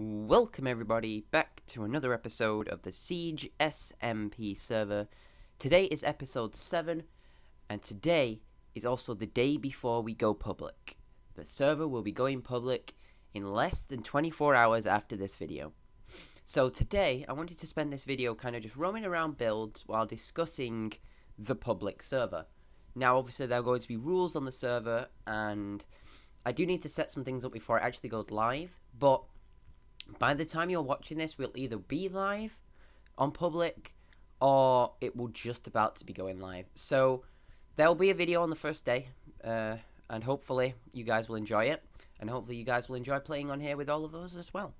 Welcome everybody back to another episode of the Siege SMP server. Today is episode 7, and today is also the day before we go public. The server will be going public in less than 24 hours after this video. So today, I wanted to spend this video kind of just roaming around builds while discussing the public server. Now obviously there are going to be rules on the server, and I do need to set some things up before it actually goes live, but by the time you're watching this, we'll either be live on public or it will just about to be going live. So there'll be a video on the first day, and hopefully you guys will enjoy it, and hopefully you guys will enjoy playing on here with all of us as well.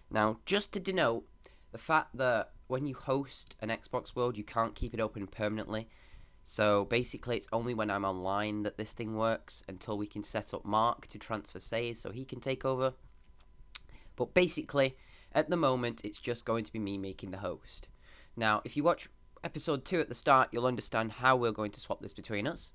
Now, just to denote the fact that when you host an Xbox World, you can't keep it open permanently. So basically it's only when I'm online that this thing works, until we can set up Mark to transfer saves so he can take over. But basically, at the moment, it's just going to be me making the host. Now, if you watch episode 2 at the start, you'll understand how we're going to swap this between us.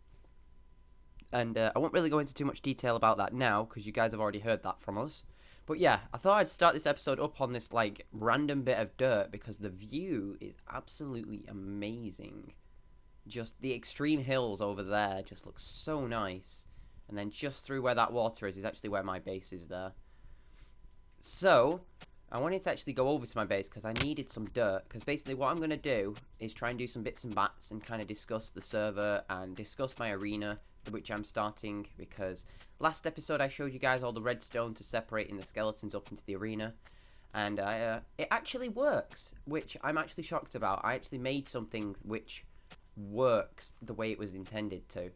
And I won't really go into too much detail about that now, because you guys have already heard that from us. But yeah, I thought I'd start this episode up on this, like, random bit of dirt, because the view is absolutely amazing. Just the extreme hills over there just look so nice. And then just through where that water is actually where my base is there. So, I wanted to actually go over to my base because I needed some dirt. Because basically what I'm going to do is try and do some bits and bats and kind of discuss the server and discuss my arena, which I'm starting. Because last episode I showed you guys all the redstone to separating the skeletons up into the arena. And it actually works, which I'm actually shocked about. I actually made something which works the way it was intended to.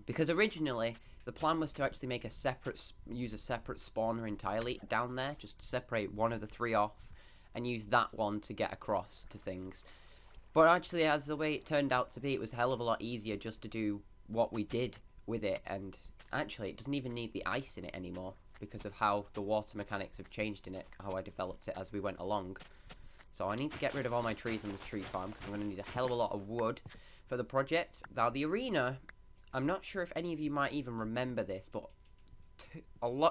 Because originally the plan was to actually make use a separate spawner entirely down there, just to separate one of the 3 off and use that one to get across to things. But actually, as the way it turned out to be, it was a hell of a lot easier just to do what we did with it. And actually it doesn't even need the ice in it anymore, because of how the water mechanics have changed in it, how I developed it as we went along. So I need to get rid of all my trees on this tree farm, because I'm going to need a hell of a lot of wood for the project. Now the arena, I'm not sure if any of you might even remember this, but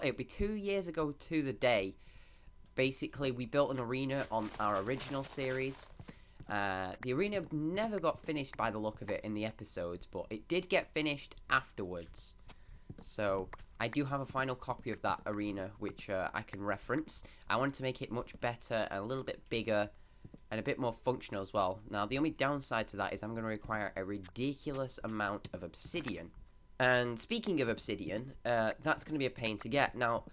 it'd be 2 years ago to the day. Basically, we built an arena on our original series. The arena never got finished by the look of it in the episodes, but it did get finished afterwards. So I do have a final copy of that arena, which I can reference. I wanted to make it much better and a little bit bigger and a bit more functional as well. Now, the only downside to that is I'm going to require a ridiculous amount of obsidian. And speaking of obsidian, that's going to be a pain to get. Now,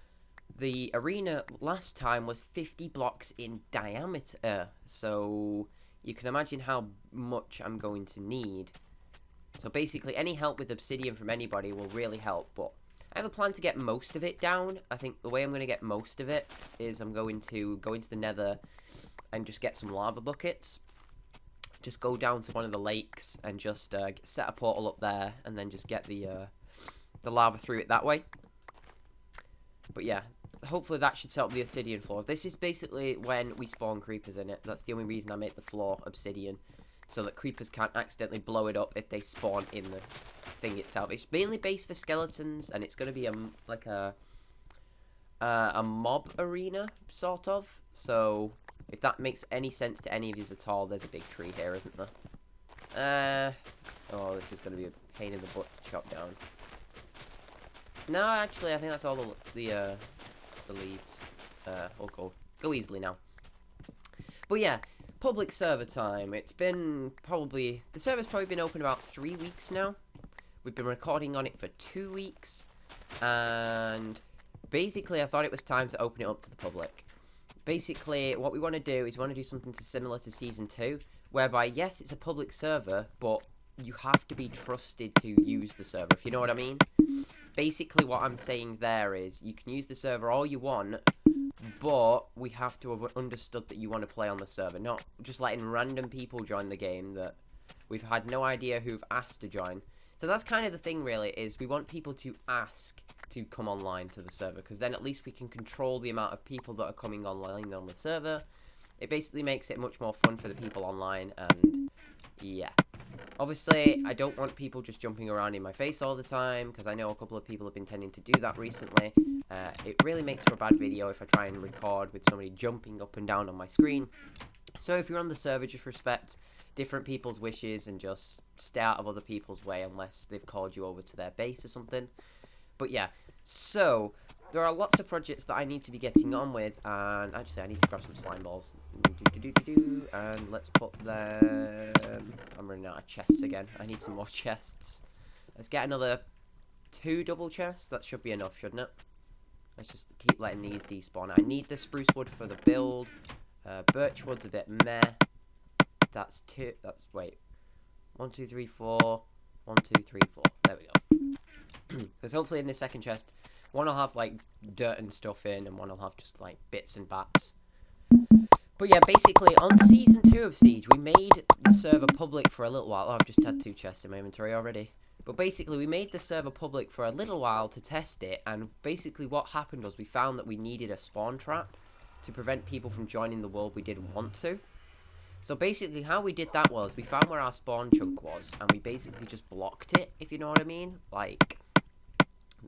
the arena last time was 50 blocks in diameter, so you can imagine how much I'm going to need. So basically, any help with obsidian from anybody will really help, but I have a plan to get most of it down. I think the way I'm going to get most of it is I'm going to go into the nether and just get some lava buckets. Just go down to one of the lakes and just set a portal up there, and then just get the lava through it that way. But yeah, hopefully that should set up the obsidian floor. This is basically when we spawn creepers in it. That's the only reason I made the floor obsidian, so that creepers can't accidentally blow it up if they spawn in the thing itself. It's mainly based for skeletons, and it's going to be a mob arena, sort of. So if that makes any sense to any of you at all, there's a big tree here, isn't there? Oh, this is going to be a pain in the butt to chop down. No, actually, I think that's all the leaves. We'll go easily now. But yeah, public server time. It's been the server's probably been open about 3 weeks now. We've been recording on it for 2 weeks, and basically I thought it was time to open it up to the public. Basically, what we want to do is we want to do something similar to Season 2, whereby, yes, it's a public server, but you have to be trusted to use the server, if you know what I mean. Basically, what I'm saying there is, you can use the server all you want, but we have to have understood that you want to play on the server, not just letting random people join the game that we've had no idea who've asked to join. So that's kind of the thing, really, is we want people to ask to come online to the server, because then at least we can control the amount of people that are coming online on the server. It basically makes it much more fun for the people online, and yeah. Obviously, I don't want people just jumping around in my face all the time, because I know a couple of people have been tending to do that recently. It really makes for a bad video if I try and record with somebody jumping up and down on my screen. So if you're on the server, just respect different people's wishes and just stay out of other people's way unless they've called you over to their base or something. But yeah, so there are lots of projects that I need to be getting on with, and actually I need to grab some slime balls. And let's put them... I'm running out of chests again. I need some more chests. Let's get another 2 double chests. That should be enough, shouldn't it? Let's just keep letting these despawn. I need the spruce wood for the build. Birch wood's a bit meh. That's 2. That's, wait. 1, 2, 3, 4. 1, 2, 3, 4. There we go. Because hopefully in this second chest, one will have like dirt and stuff in, and one will have just like bits and bats. But yeah, basically on season 2 of Siege, we made the server public for a little while. Oh, I've just had 2 chests in my inventory already. But basically, we made the server public for a little while to test it, and basically what happened was we found that we needed a spawn trap to prevent people from joining the world we didn't want to. So basically how we did that was we found where our spawn chunk was, and we basically just blocked it, if you know what I mean. Like,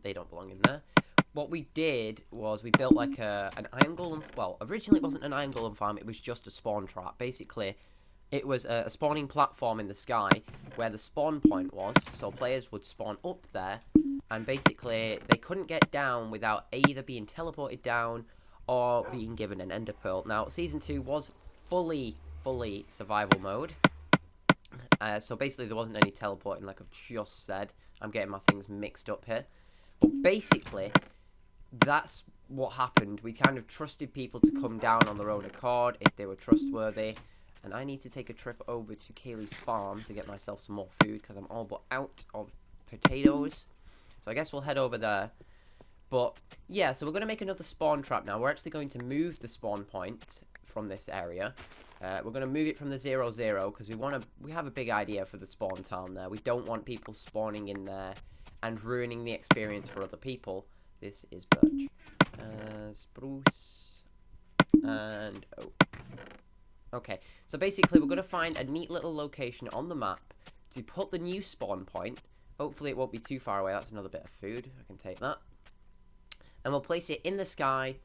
they don't belong in there. What we did was we built like an iron golem. Well, originally it wasn't an iron golem farm, it was just a spawn trap. Basically, it was a spawning platform in the sky where the spawn point was, so players would spawn up there, and basically they couldn't get down without either being teleported down or being given an ender pearl. Now, season 2 was fully survival mode. So basically there wasn't any teleporting, like I've just said. I'm getting my things mixed up here. But basically, that's what happened. We kind of trusted people to come down on their own accord if they were trustworthy. And I need to take a trip over to Kaylee's farm to get myself some more food, because I'm all but out of potatoes. So I guess we'll head over there. But yeah, so we're going to make another spawn trap now. We're actually going to move the spawn point from this area. We're going to move it from the 0-0 because we have a big idea for the spawn town there. We don't want people spawning in there and ruining the experience for other people. This is birch, spruce, and oak. Okay, so basically we're going to find a neat little location on the map to put the new spawn point. Hopefully it won't be too far away. That's another bit of food. I can take that. And we'll place it in the sky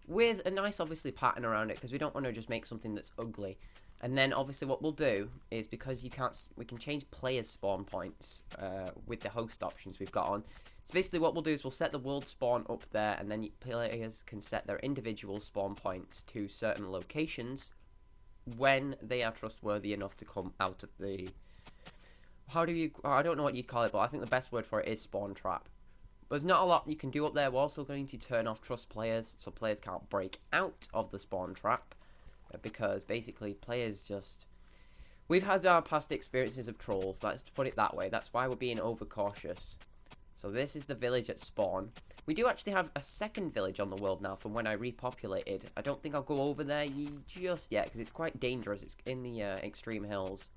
with a nice, obviously, pattern around it, because we don't want to just make something that's ugly. And then, obviously, what we'll do is, because we can change players' spawn points with the host options we've got on. So basically what we'll do is we'll set the world spawn up there, and then players can set their individual spawn points to certain locations when they are trustworthy enough to come out of the... I don't know what you'd call it, but I think the best word for it is spawn trap. There's not a lot you can do up there. We're also going to turn off trust players, so players can't break out of the spawn trap. Because basically players just... We've had our past experiences of trolls, let's put it that way. That's why we're being overcautious. So this is the village at spawn. We do actually have a second village on the world now from when I repopulated. I don't think I'll go over there just yet, because it's quite dangerous. It's in the extreme hills.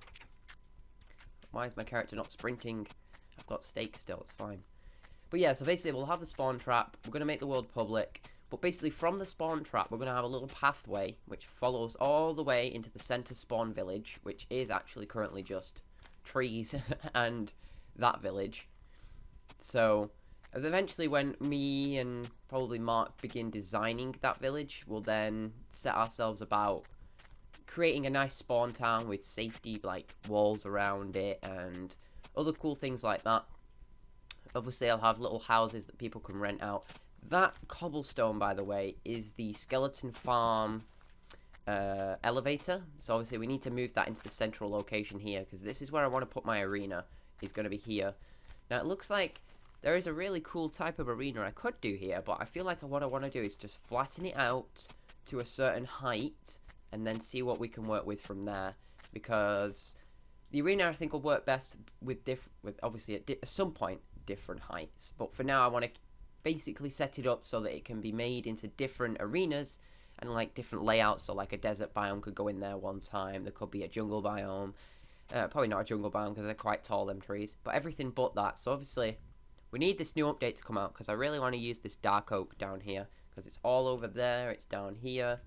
Why is my character not sprinting? I've got steak still, it's fine. But yeah, so basically we'll have the spawn trap. We're going to make the world public. But basically from the spawn trap, we're going to have a little pathway which follows all the way into the center spawn village, which is actually currently just trees and that village. So eventually when me and probably Mark begin designing that village, we'll then set ourselves about creating a nice spawn town with safety, like walls around it and other cool things like that. Obviously, I'll have little houses that people can rent out. That cobblestone, by the way, is the skeleton farm elevator. So obviously, we need to move that into the central location here, because this is where I want to put my arena. Is going to be here. Now, it looks like there is a really cool type of arena I could do here, but I feel like what I want to do is just flatten it out to a certain height, and then see what we can work with from there. Because the arena, I think, will work best with obviously at some point different heights, but for now I want to basically set it up so that it can be made into different arenas and like different layouts. So like a desert biome could go in there one time, there could be a jungle biome, probably not a jungle biome because they're quite tall, them trees, but everything but that. So obviously we need this new update to come out, because I really want to use this dark oak down here, because it's all over there, it's down here,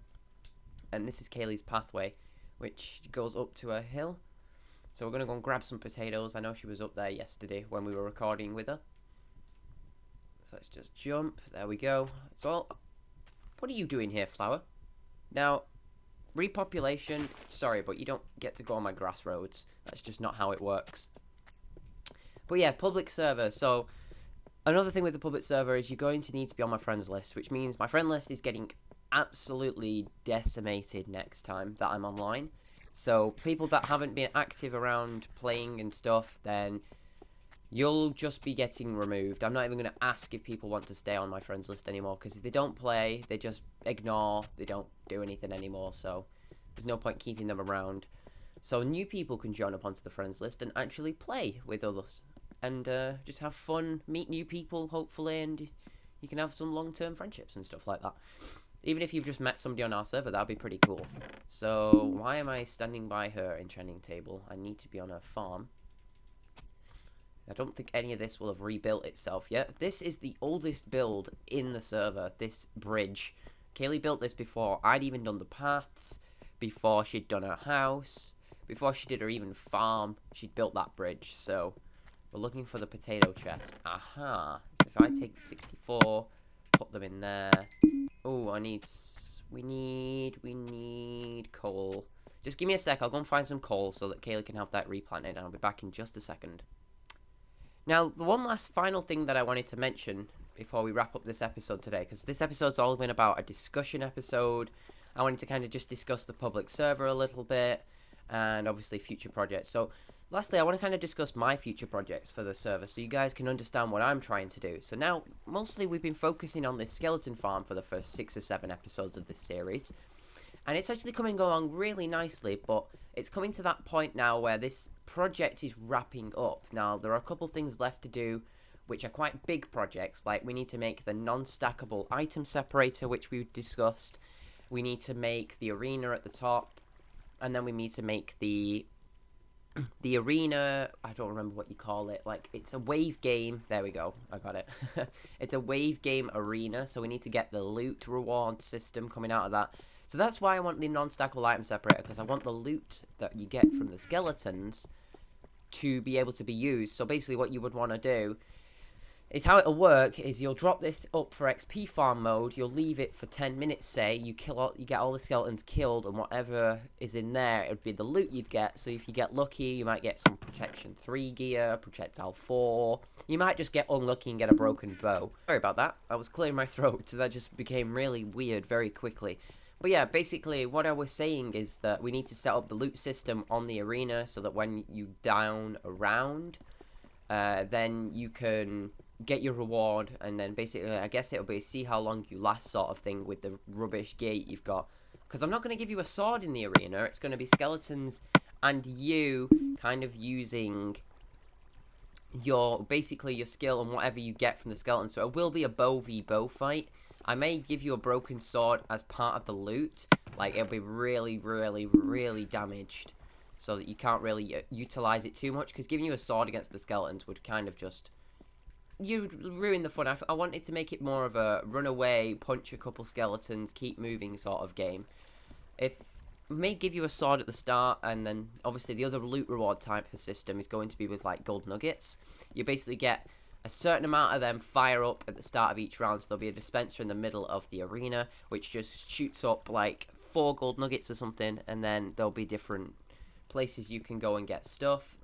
and this is Kaylee's pathway which goes up to a hill. So we're going to go and grab some potatoes. I know she was up there yesterday when we were recording with her. So let's just jump. There we go. So, what are you doing here, Flower? Now, repopulation, sorry, but you don't get to go on my grass roads. That's just not how it works. But yeah, public server. So, another thing with the public server is you're going to need to be on my friends list, which means my friend list is getting absolutely decimated next time that I'm online. So people that haven't been active around playing and stuff, then you'll just be getting removed. I'm not even going to ask if people want to stay on my friends list anymore, because if they don't play, they just ignore, they don't do anything anymore, so there's no point keeping them around. So new people can join up onto the friends list and actually play with others, and just have fun, meet new people, hopefully, and you can have some long-term friendships and stuff like that. Even if you've just met somebody on our server, that'd be pretty cool. So, why am I standing by her enchanting table? I need to be on her farm. I don't think any of this will have rebuilt itself yet. This is the oldest build in the server, this bridge. Kaylee built this before I'd even done the paths, before she'd done her house, before she did her even farm, she'd built that bridge. So, we're looking for the potato chest. Aha. So if I take 64, put them in there. Oh, we need coal. Just give me a sec, I'll go and find some coal so that Kaylee can have that replanted, and I'll be back in just a second. Now, the one last final thing that I wanted to mention before we wrap up this episode today, because this episode's all been about a discussion episode. I wanted to kind of just discuss the public server a little bit, and obviously future projects. So, lastly, I want to kind of discuss my future projects for the server so you guys can understand what I'm trying to do. So now, mostly we've been focusing on this skeleton farm for the first 6 or 7 episodes of this series. And it's actually coming along really nicely, but it's coming to that point now where this project is wrapping up. Now, there are a couple things left to do, which are quite big projects, like we need to make the non-stackable item separator, which we discussed. We need to make the arena at the top, and then we need to make the arena, I don't remember what you call it, like, it's a wave game, there we go, I got it. It's a wave game arena, so we need to get the loot reward system coming out of that. So that's why I want the non-stackable item separator, because I want the loot that you get from the skeletons to be able to be used. So basically what you would want to do is, how it'll work is you'll drop this up for XP farm mode, you'll leave it for 10 minutes, say, you get all the skeletons killed, and whatever is in there, it would be the loot you'd get. So if you get lucky, you might get some protection 3 gear, projectile 4, you might just get unlucky and get a broken bow. Sorry about that, I was clearing my throat, so that just became really weird very quickly. But yeah, basically what I was saying is that we need to set up the loot system on the arena so that when you down a round, then you can get your reward, and then basically I guess it'll be see how long you last sort of thing with the rubbish gate you've got. Because I'm not going to give you a sword in the arena, it's going to be skeletons and you kind of using basically your skill and whatever you get from the skeleton. So it will be a bow v bow fight. I may give you a broken sword as part of the loot, like it'll be really, really, really damaged, so that you can't really utilize it too much, because giving you a sword against the skeletons would kind of just, you'd ruin the fun. I wanted to make it more of a run away, punch a couple skeletons, keep moving sort of game. I may give you a sword at the start, and then obviously the other loot reward type of system is going to be with like gold nuggets. You basically get a certain amount of them fire up at the start of each round, so there'll be a dispenser in the middle of the arena, which just shoots up like 4 gold nuggets or something, and then there'll be different places you can go and get stuff.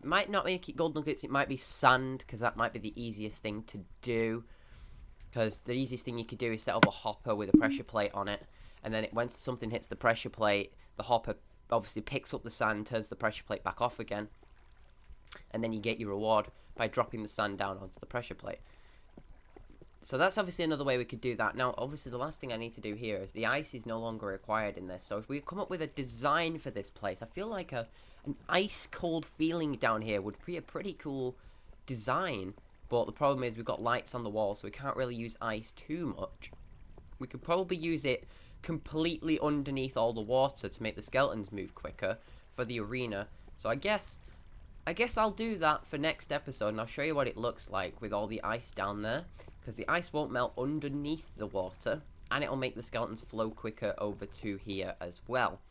Might not make it gold nuggets, it might be sand, because that might be the easiest thing to do, because the easiest thing you could do is set up a hopper with a pressure plate on it, and then once something hits the pressure plate, the hopper obviously picks up the sand, turns the pressure plate back off again, and then you get your reward by dropping the sand down onto the pressure plate. So that's obviously another way we could do that. Now, obviously, the last thing I need to do here is the ice is no longer required in this. So if we come up with a design for this place, I feel like an ice-cold feeling down here would be a pretty cool design. But the problem is we've got lights on the wall, so we can't really use ice too much. We could probably use it completely underneath all the water to make the skeletons move quicker for the arena. So I guess I'll do that for next episode, and I'll show you what it looks like with all the ice down there, because the ice won't melt underneath the water, and it'll make the skeletons flow quicker over to here as well.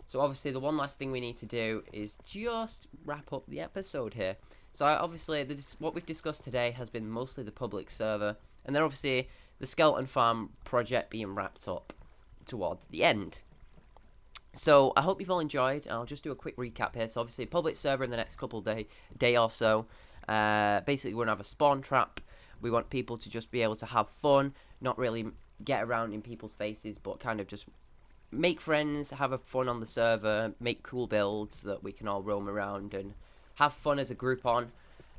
So obviously the one last thing we need to do is just wrap up the episode here. So obviously what we've discussed today has been mostly the public server, and then obviously the Skeleton Farm project being wrapped up towards the end. So I hope you've all enjoyed, and I'll just do a quick recap here. So obviously public server in the next couple day or so. Basically we're going to have a spawn trap. We want people to just be able to have fun, not really get around in people's faces, but kind of just make friends, have a fun on the server, make cool builds that we can all roam around and have fun as a group on.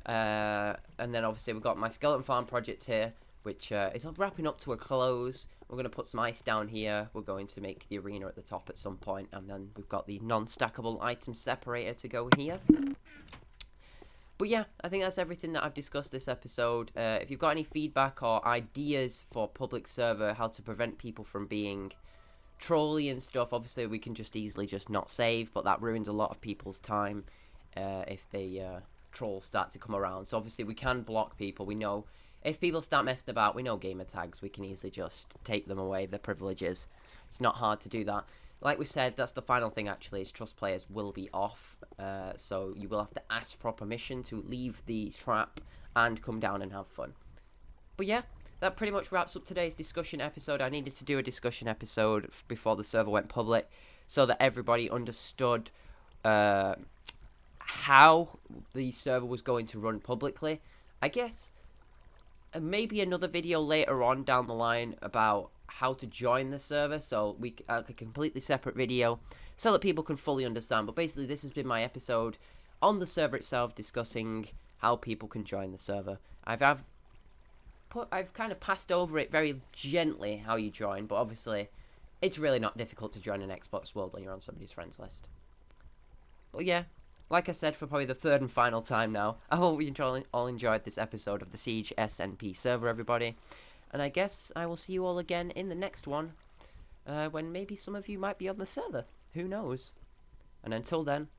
And then obviously we've got my Skeleton Farm project here, which is wrapping up to a close. We're going to put some ice down here. We're going to make the arena at the top at some point, and then we've got the non-stackable item separator to go here. But yeah, I think that's everything that I've discussed this episode. If you've got any feedback or ideas for public server, how to prevent people from being trolly and stuff, obviously we can just easily just not save, but that ruins a lot of people's time if the trolls start to come around. So obviously we can block people. We know if people start messing about, we know gamer tags, we can easily just take them away, their privileges. It's not hard to do that. Like we said, that's the final thing actually, is trust players will be off, so you will have to ask for permission to leave the trap and come down and have fun. But yeah, that pretty much wraps up today's discussion episode. I needed to do a discussion episode before the server went public so that everybody understood how the server was going to run publicly. I guess maybe another video later on down the line about how to join the server, so a completely separate video so that people can fully understand. But basically this has been my episode on the server itself, discussing how people can join the server. I've kind of passed over it very gently how you join, but obviously it's really not difficult to join an Xbox World when you're on somebody's friends list. But yeah, like I said for probably the third and final time now, I hope you all enjoyed this episode of the Siege SNP server, everybody. And I guess I will see you all again in the next one, when maybe some of you might be on the server. Who knows? And until then,